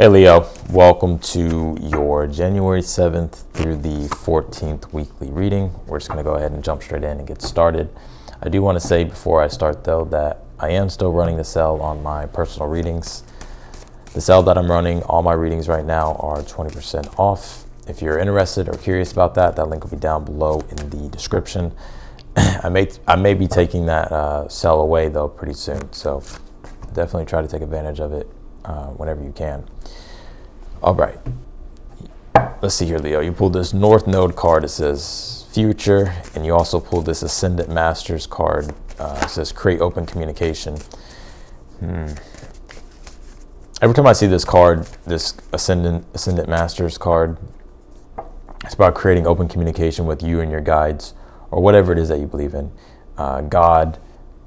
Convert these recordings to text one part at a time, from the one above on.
Hey Leo, welcome to your January 7th through the 14th weekly reading. We're just going to go ahead and jump straight in and get started. I do want to say before I start though that I am still running the sale on my personal readings. The sale that I'm running, all my readings right now are 20% off. If you're interested or curious about that, that link will be down below in the description. I may be taking that sale away though pretty soon, so definitely try to take advantage of it whenever you can. All right, let's see here, Leo. You pulled this North Node card. It says future, and you also pulled this Ascendant Masters card. It says create open communication. Every time I see this card, this Ascendant Masters card, it's about creating open communication with you and your guides, or whatever it is that you believe in. God,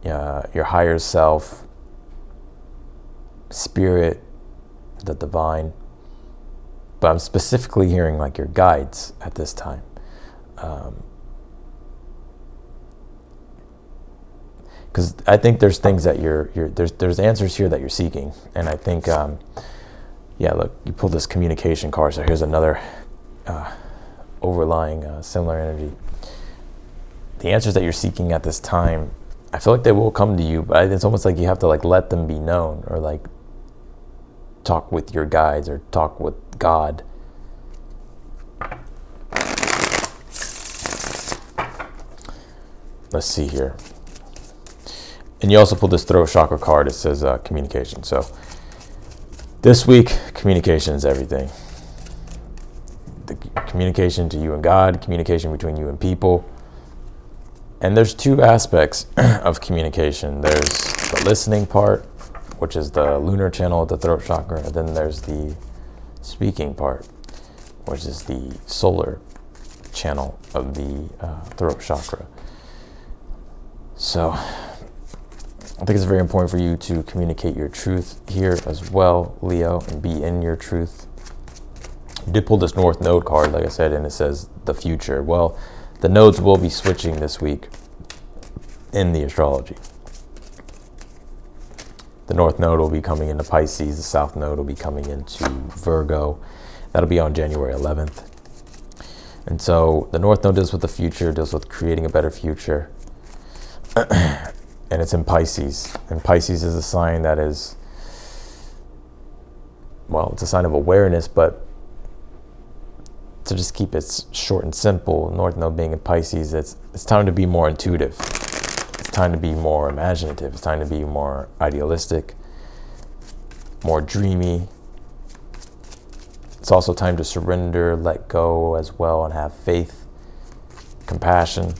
your higher self, spirit, the divine. But I'm specifically hearing like your guides at this time. Because I think there's things that there's answers here that you're seeking. And I think, yeah, look, you pulled this communication card. So here's another overlying similar energy. The answers that you're seeking at this time, I feel like they will come to you, but it's almost like you have to like let them be known, or like talk with your guides or talk with God. Let's see here. And you also pulled this throat chakra card. It says communication. So this week, communication is everything. The communication to you and God, communication between you and people. And there's two aspects of communication. There's the listening part, which is the lunar channel of the throat chakra, and then there's the speaking part, which is the solar channel of the throat chakra. So I think it's very important for you to communicate your truth here as well, Leo, and be in your truth. You did pull this North Node card, like I said, and it says the future. Well, the nodes will be switching this week in the astrology. The North Node will be coming into Pisces. The South Node will be coming into Virgo. That'll be on January 11th. And so the North Node deals with the future, deals with creating a better future. And it's in Pisces. And Pisces is a sign that is, well, it's a sign of awareness, but to just keep it short and simple, North Node being in Pisces, it's time to be more intuitive. It's time to be more imaginative. It's time to be more idealistic, more dreamy. It's also time to surrender, let go as well, and have faith, compassion.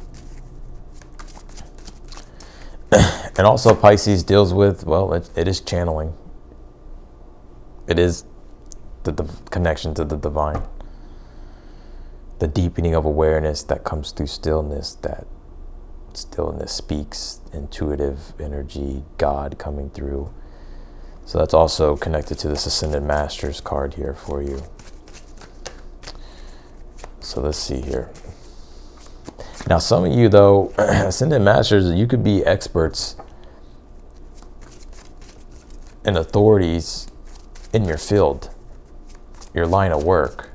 And also Pisces deals with, well, it is channeling. It is the connection to the divine. The deepening of awareness that comes through stillness, that stillness speaks, intuitive energy, God coming through. So that's also connected to this Ascendant Masters card here for you. So let's see here. Now, some of you, though, Ascendant Masters, you could be experts and authorities in your field, your line of work.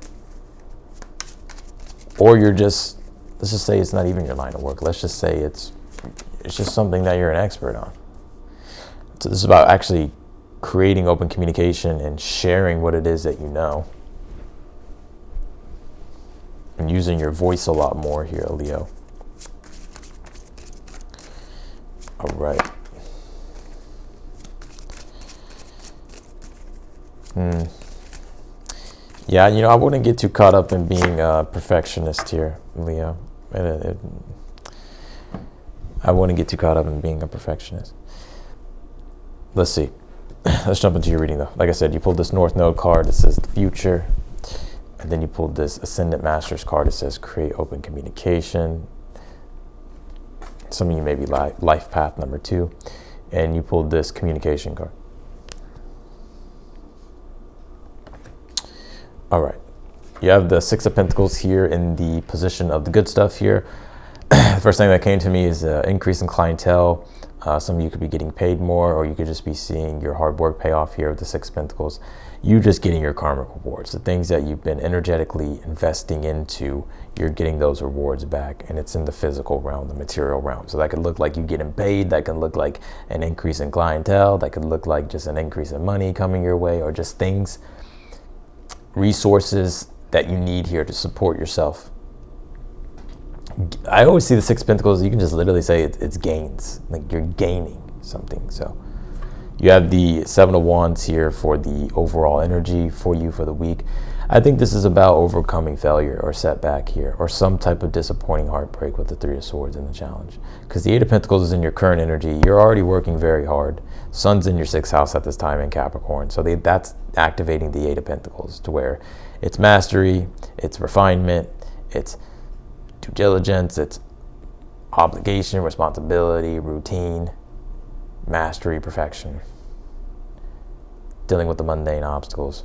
Or you're just, let's just say it's not even your line of work. Let's just say it's just something that you're an expert on. So this is about actually creating open communication and sharing what it is that you know. And using your voice a lot more here, Leo. All right. Yeah, you know, I wouldn't get too caught up in being a perfectionist here, Leo. I wouldn't get too caught up in being a perfectionist. Let's see. Let's jump into your reading, though. Like I said, you pulled this North Node card. It says the future. And then you pulled this Ascendant Masters card. It says create open communication. Some of you may be life path number 2. And you pulled this communication card. All right. You have the Six of Pentacles here in the position of the good stuff here. The first thing that came to me is increase in clientele, Some of you could be getting paid more, or you could just be seeing your hard work pay off here with the Six of Pentacles. You just getting your karmic rewards. The things that you've been energetically investing into, you're getting those rewards back, and it's in the physical realm, the material realm. So that could look like you getting paid, that can look like an increase in clientele, that could look like just an increase in money coming your way, or just things, resources that you need here to support yourself. I always see the Six of Pentacles, you can just literally say it's gains, like you're gaining something. So you have the Seven of Wands here for the overall energy for you for the week. I think this is about overcoming failure or setback here, or some type of disappointing heartbreak with the Three of Swords in the challenge. Because the Eight of Pentacles is in your current energy. You're already working very hard. Sun's in your sixth house at this time in Capricorn. So that's activating the Eight of Pentacles to where it's mastery, it's refinement, it's due diligence, it's obligation, responsibility, routine, mastery, perfection, dealing with the mundane obstacles,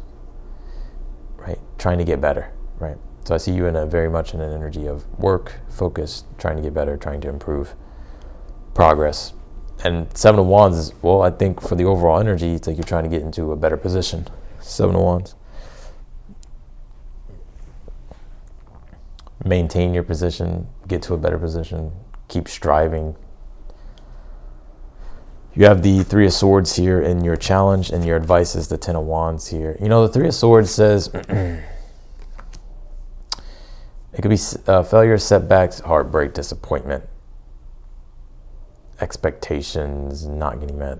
right? Trying to get better, right? So I see you in very much in an energy of work, focus, trying to get better, trying to improve, progress. And Seven of Wands is, well, I think for the overall energy, it's like you're trying to get into a better position. Seven of Wands. Maintain your position, get to a better position, keep striving. You have the Three of Swords here in your challenge, and your advice is the Ten of Wands here. You know, the Three of Swords says it could be failure, setbacks, heartbreak, disappointment, expectations not getting met.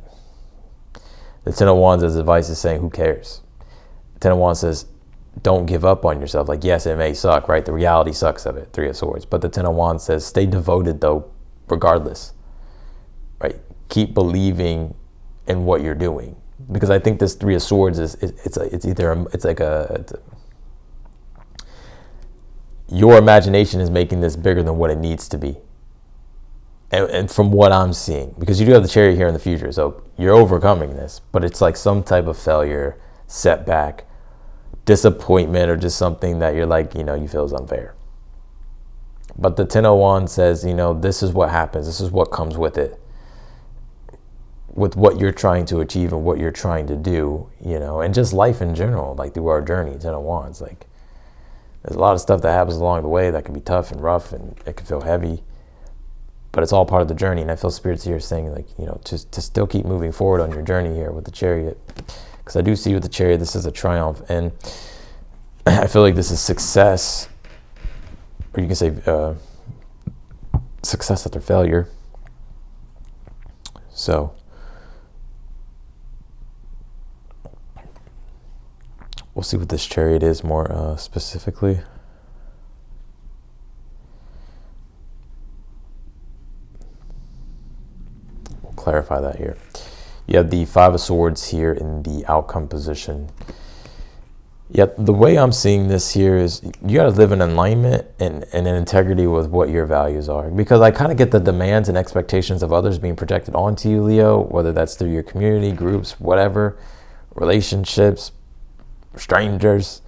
The Ten of Wands' advice is saying, who cares? The Ten of Wands says, don't give up on yourself. Like, yes, it may suck, right? The reality sucks of it, Three of Swords. But the Ten of Wands says, stay devoted, though, regardless, right? Keep believing in what you're doing. Because I think this Three of Swords your imagination is making this bigger than what it needs to be. And from what I'm seeing, because you do have the Chariot here in the future, so you're overcoming this, but it's like some type of failure, setback, disappointment, or just something that you're like, you feel is unfair. But the Ten of Wands says, this is what happens. This is what comes with it. With what you're trying to achieve and what you're trying to do, and just life in general, like through our journey, Ten of Wands. Like, there's a lot of stuff that happens along the way that can be tough and rough, and it can feel heavy. But it's all part of the journey. And I feel spirits here saying, like, to still keep moving forward on your journey here with the Chariot. Because I do see with the Chariot, this is a triumph. And I feel like this is success, or you can say success after failure. So we'll see what this Chariot is more specifically. We'll clarify that here. You have the Five of Swords here in the outcome position. Yet the way I'm seeing this here is you got to live in alignment and in integrity with what your values are. Because I kind of get the demands and expectations of others being projected onto you, Leo, whether that's through your community, groups, whatever, relationships, strangers.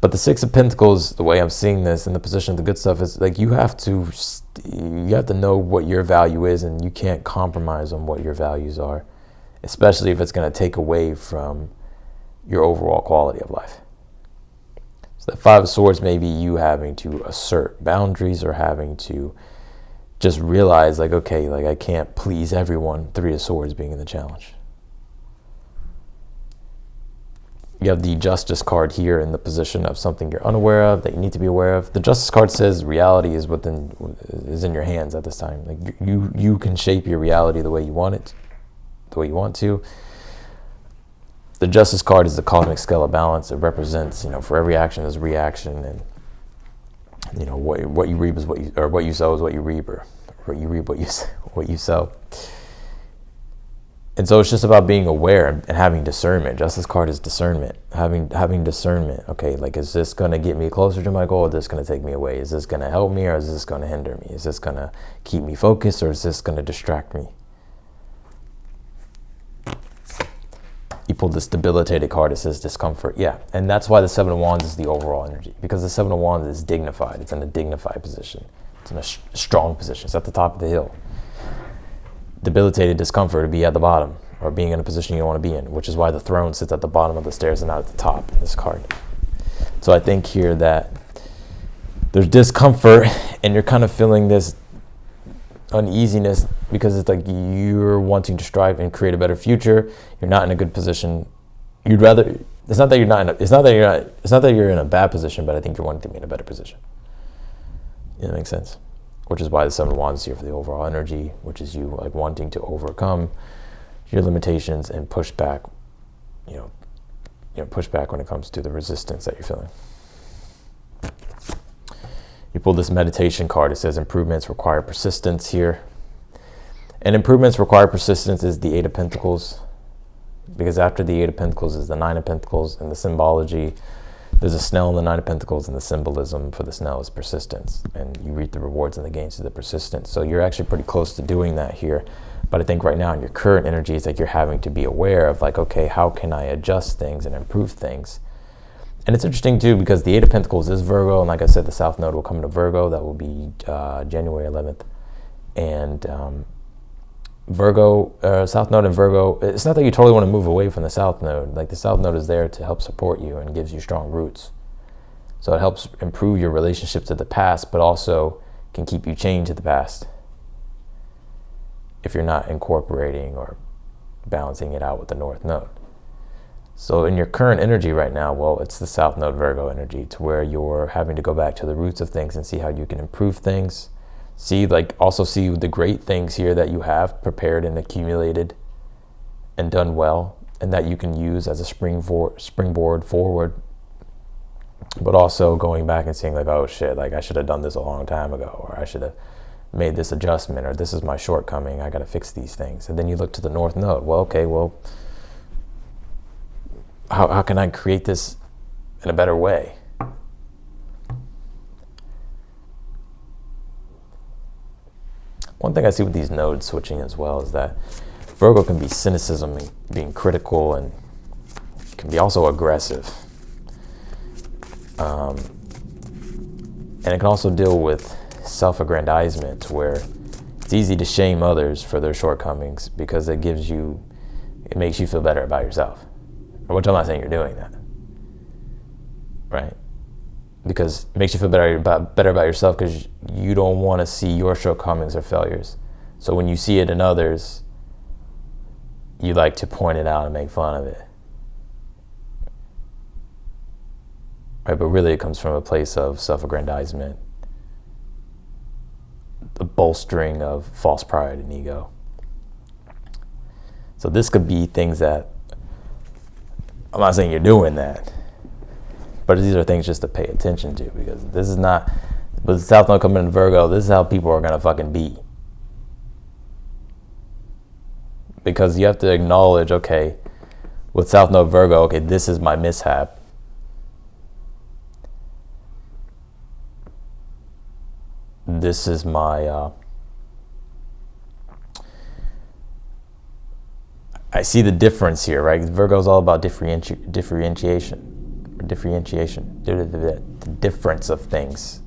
But the Six of Pentacles, the way I'm seeing this in the position of the good stuff, is like you have to know what your value is, and you can't compromise on what your values are, especially if it's going to take away from your overall quality of life. So the Five of Swords may be you having to assert boundaries, or having to just realize, like, okay, like I can't please everyone. Three of Swords being in the challenge. You have the Justice card here in the position of something you're unaware of, that you need to be aware of. The Justice card says reality is in your hands at this time. Like you can shape your reality the way you want it, the way you want to. The Justice card is the cosmic scale of balance. It represents, for every action there's a reaction, and what you reap is what you sow is what you reap, or what you reap what you sow. And so it's just about being aware and having discernment. Justice card is discernment. Having discernment. Okay, like, is this going to get me closer to my goal, or is this going to take me away? Is this going to help me, or is this going to hinder me? Is this going to keep me focused, or is this going to distract me? You pulled this debilitated card. It says discomfort. Yeah, and that's why the Seven of Wands is the overall energy. Because the Seven of Wands is dignified. It's in a dignified position. It's in a strong position. It's at the top of the hill. debilitated discomfort to be at the bottom or being in a position you don't want to be in, which is why the throne sits at the bottom of the stairs and not at the top in this card. So I think here that there's discomfort and you're kind of feeling this uneasiness because it's like you're wanting to strive and create a better future. You're not in a good position. You'd rather, it's not that you're in a bad position, but I think you're wanting to be in a better position. That makes sense. Which is why the Seven of Wands is here for the overall energy, which is you like wanting to overcome your limitations and push back, push back when it comes to the resistance that you're feeling. You pull this meditation card. It says improvements require persistence here. And improvements require persistence is the Eight of Pentacles, because after the Eight of Pentacles is the Nine of Pentacles, and the symbology, there's a snail in the Nine of Pentacles, and the symbolism for the snail is persistence. And you reap the rewards and the gains through the persistence. So you're actually pretty close to doing that here. But I think right now in your current energy, it's like you're having to be aware of like, okay, how can I adjust things and improve things? And it's interesting too, because the Eight of Pentacles is Virgo. And like I said, the South Node will come into Virgo. That will be January 11th. And South Node and Virgo, it's not that you totally want to move away from the South Node. Like the South Node is there to help support you and gives you strong roots. So it helps improve your relationship to the past, but also can keep you chained to the past if you're not incorporating or balancing it out with the North Node. So in your current energy right now, well, it's the South Node Virgo energy, to where you're having to go back to the roots of things and see how you can improve things. Also see the great things here that you have prepared and accumulated and done well, and that you can use as a springboard forward. But also going back and seeing like, oh shit, like I should have done this a long time ago, or I should have made this adjustment, or this is my shortcoming, I got to fix these things. And then you look to the North Node. Well, okay, how can I create this in a better way? One thing I see with these nodes switching as well is that Virgo can be cynicism and being critical, and can be also aggressive. And it can also deal with self-aggrandizement, where it's easy to shame others for their shortcomings because it makes you feel better about yourself. Which I'm not saying you're doing that, right? Because it makes you feel better about yourself because you don't want to see your shortcomings or failures. So when you see it in others, you like to point it out and make fun of it. Right? But really it comes from a place of self-aggrandizement, the bolstering of false pride and ego. So this could be things that, I'm not saying you're doing that, but these are things just to pay attention to, because this is not, with the South Node coming in Virgo, this is how people are going to fucking be. Because you have to acknowledge, okay, with South Node Virgo, okay, this is my mishap. This is my, I see the difference here, right? Virgo is all about differentiation. The difference of things.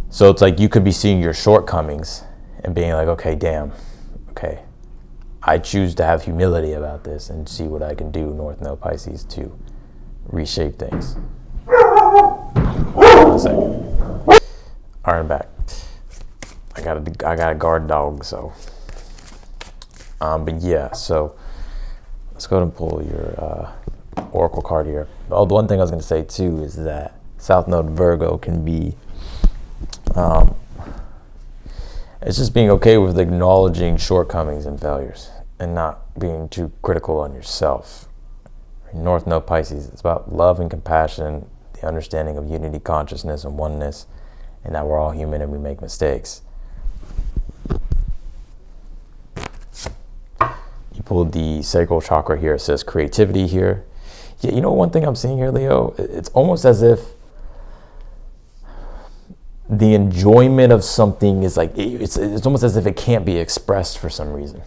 So it's like you could be seeing your shortcomings and being like, okay, damn, okay, I choose to have humility about this and see what I can do, North Node Pisces, to reshape things. 1 second. All right, I'm back. I got a guard dog, so. But yeah, so let's go ahead and pull your Oracle card here. Oh, the one thing I was going to say too is that South Node Virgo can be, it's just being okay with acknowledging shortcomings and failures and not being too critical on yourself. North Node Pisces, it's about love and compassion, the understanding of unity, consciousness, and oneness, and that we're all human and we make mistakes. You pulled the sacral chakra here. It says creativity here. Yeah, you know one thing I'm seeing here, Leo? It's almost as if the enjoyment of something is like, it's almost as if it can't be expressed for some reason.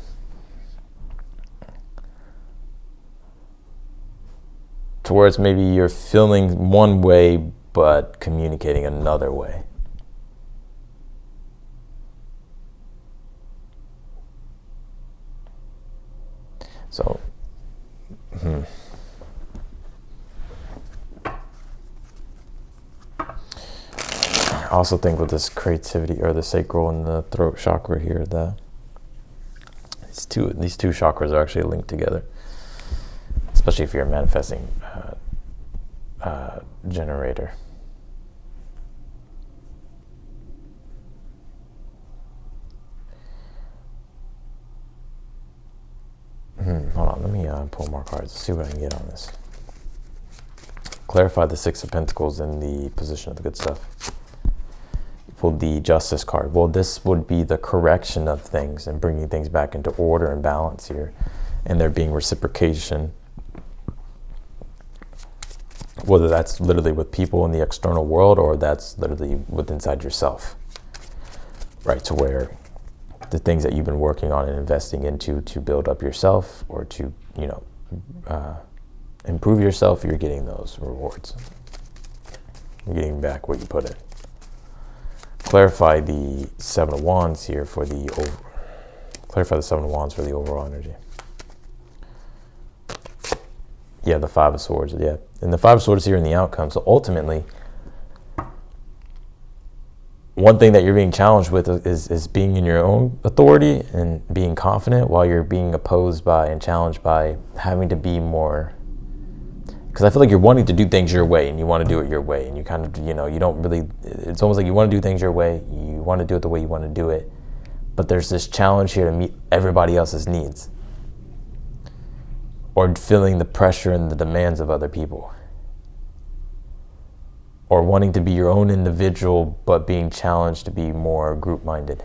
Towards maybe you're feeling one way, but communicating another way. So, I also think with this creativity or the sacral and the throat chakra here, these two chakras are actually linked together, especially if you're a manifesting generator. Hold on, let me pull more cards, see what I can get on this. Clarify the Six of Pentacles in the position of the good stuff. You pulled the Justice card. Well, this would be the correction of things and bringing things back into order and balance here, and there being reciprocation. Whether that's literally with people in the external world or that's literally with inside yourself, right? To where the things that you've been working on and investing into to build up yourself or to, improve yourself, you're getting those rewards. You're getting back what you put in. Clarify the Seven of Wands here for the overall energy. Yeah, the Five of Swords, yeah. And the Five of Swords here in the outcome. So ultimately, one thing that you're being challenged with is being in your own authority and being confident while you're being opposed by and challenged by having to be more, because I feel like you're wanting to do things your way and you want to do it your way, and you kind of, you don't really, it's almost like you want to do things your way, you want to do it the way you want to do it, but there's this challenge here to meet everybody else's needs or feeling the pressure and the demands of other people, or wanting to be your own individual, but being challenged to be more group-minded.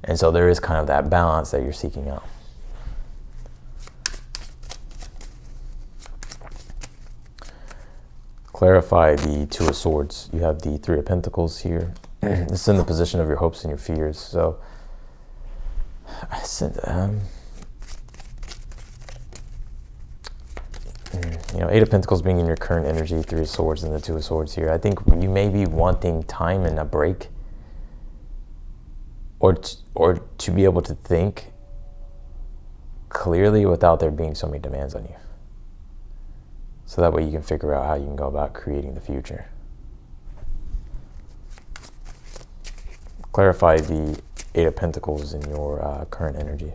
And so there is kind of that balance that you're seeking out. Clarify the Two of Swords. You have the Three of Pentacles here. This is in the position of your hopes and your fears. So, I said, Eight of Pentacles being in your current energy, Three of Swords and the Two of Swords here. I think you may be wanting time and a break, or to be able to think clearly without there being so many demands on you. So that way you can figure out how you can go about creating the future. Clarify the Eight of Pentacles in your current energy.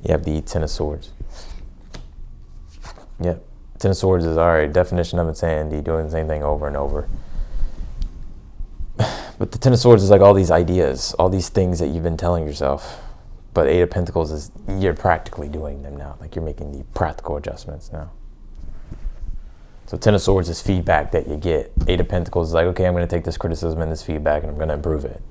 You have the Ten of Swords. Yep. Ten of Swords is, all right, definition of insanity, doing the same thing over and over. But the Ten of Swords is like all these ideas, all these things that you've been telling yourself. But Eight of Pentacles is, you're practically doing them now. Like, you're making the practical adjustments now. So Ten of Swords is feedback that you get. Eight of Pentacles is like, okay, I'm going to take this criticism and this feedback and I'm going to improve it.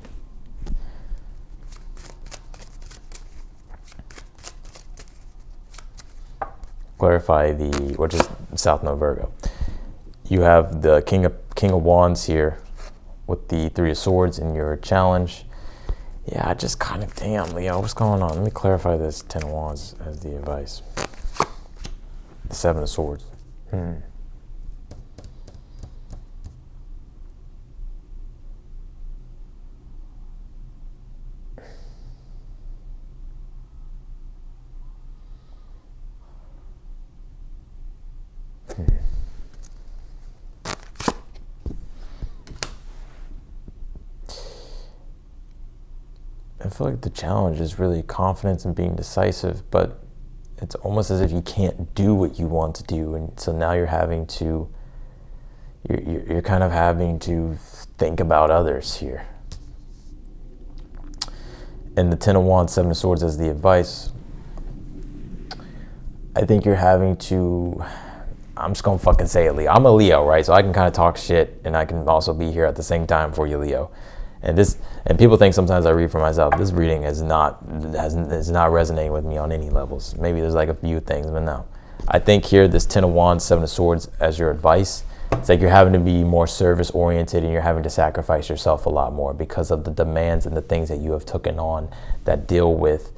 Clarify which is South Node Virgo. You have the King of Wands here with the Three of Swords in your challenge. Yeah, I just kind of, damn, Leo, what's going on? Let me clarify this Ten of Wands as the advice. The Seven of Swords. I feel like the challenge is really confidence and being decisive, but it's almost as if you can't do what you want to do, and so now you're having to, you're kind of having to think about others here. And the Ten of Wands, Seven of Swords as the advice. I think you're having to, I'm just gonna fucking say it, Leo. I'm a Leo, right? So I can kind of talk shit, and I can also be here at the same time for you, Leo. And people think sometimes I read for myself. This reading is not resonating with me on any levels. Maybe there's like a few things, but no. I think here, this Ten of Wands, Seven of Swords as your advice, it's like you're having to be more service oriented and you're having to sacrifice yourself a lot more because of the demands and the things that you have taken on that deal with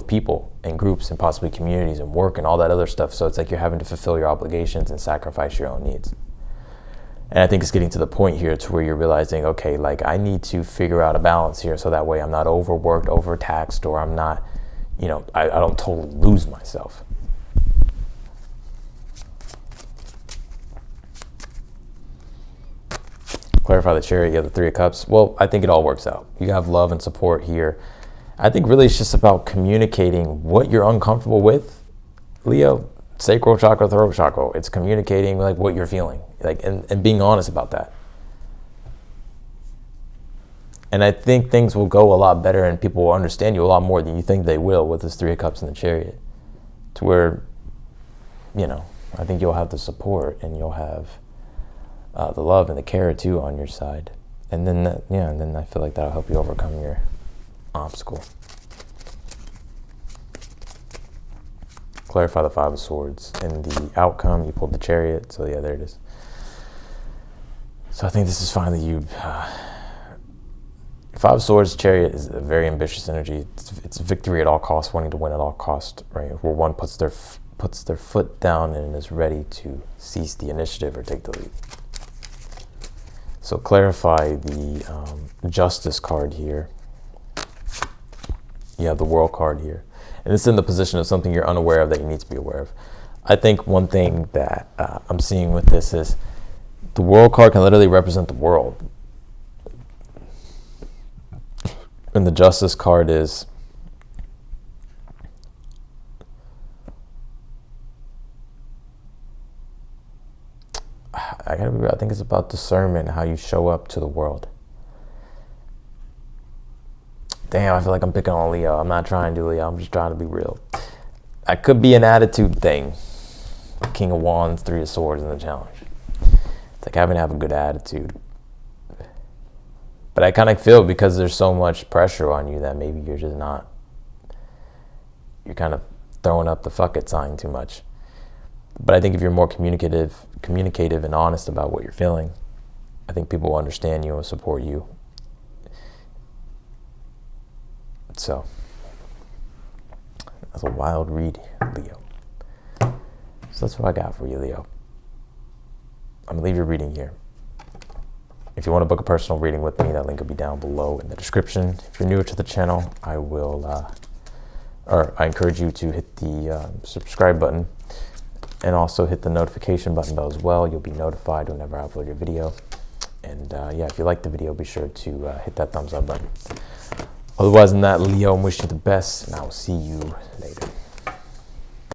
people and groups and possibly communities and work and all that other stuff. So it's like you're having to fulfill your obligations and sacrifice your own needs. And I think it's getting to the point here to where you're realizing, okay, like I need to figure out a balance here so that way I'm not overworked, overtaxed, or I'm not, you know, I don't totally lose myself. Clarify the Chariot, you have the Three of Cups. Well, I think it all works out. You have love and support here. I think really it's just about communicating what you're uncomfortable with, Leo. Sacral chakra, throat chakra. It's communicating like what you're feeling, like, and being honest about that. And I think things will go a lot better and people will understand you a lot more than you think they will with this Three of Cups and the Chariot. To where, you know, I think you'll have the support and you'll have the love and the care too on your side. And then that, yeah, and then I feel like that'll help you overcome your obstacle. Clarify the Five of Swords. In the outcome, you pulled the Chariot. So yeah, there it is. So I think this is finally you. Five of Swords, Chariot is a very ambitious energy. It's victory at all costs, wanting to win at all costs, right? Where one puts their foot down and is ready to seize the initiative or take the lead. So clarify the Justice card here. You have the World card here. And it's in the position of something you're unaware of that you need to be aware of. I think one thing that I'm seeing with this is the World card can literally represent the world. And the Justice card is I think it's about discernment, how you show up to the world. Damn, I feel like I'm picking on Leo. I'm not trying to, Leo. I'm just trying to be real. That could be an attitude thing. King of Wands, Three of Swords in the challenge. It's like having to have a good attitude. But I kind of feel because there's so much pressure on you that maybe you're just not, you're kind of throwing up the fuck it sign too much. But I think if you're more communicative and honest about what you're feeling, I think people will understand you and support you. So, that's a wild read, Leo. So that's what I got for you, Leo. I'm gonna leave your reading here. If you want to book a personal reading with me, that link will be down below in the description. If you're newer to the channel, I encourage you to hit the subscribe button and also hit the notification button bell as well. You'll be notified whenever I upload your video. And yeah, if you like the video, be sure to hit that thumbs up button. Otherwise than that, Leo, I'm wishing you the best, and I will see you later.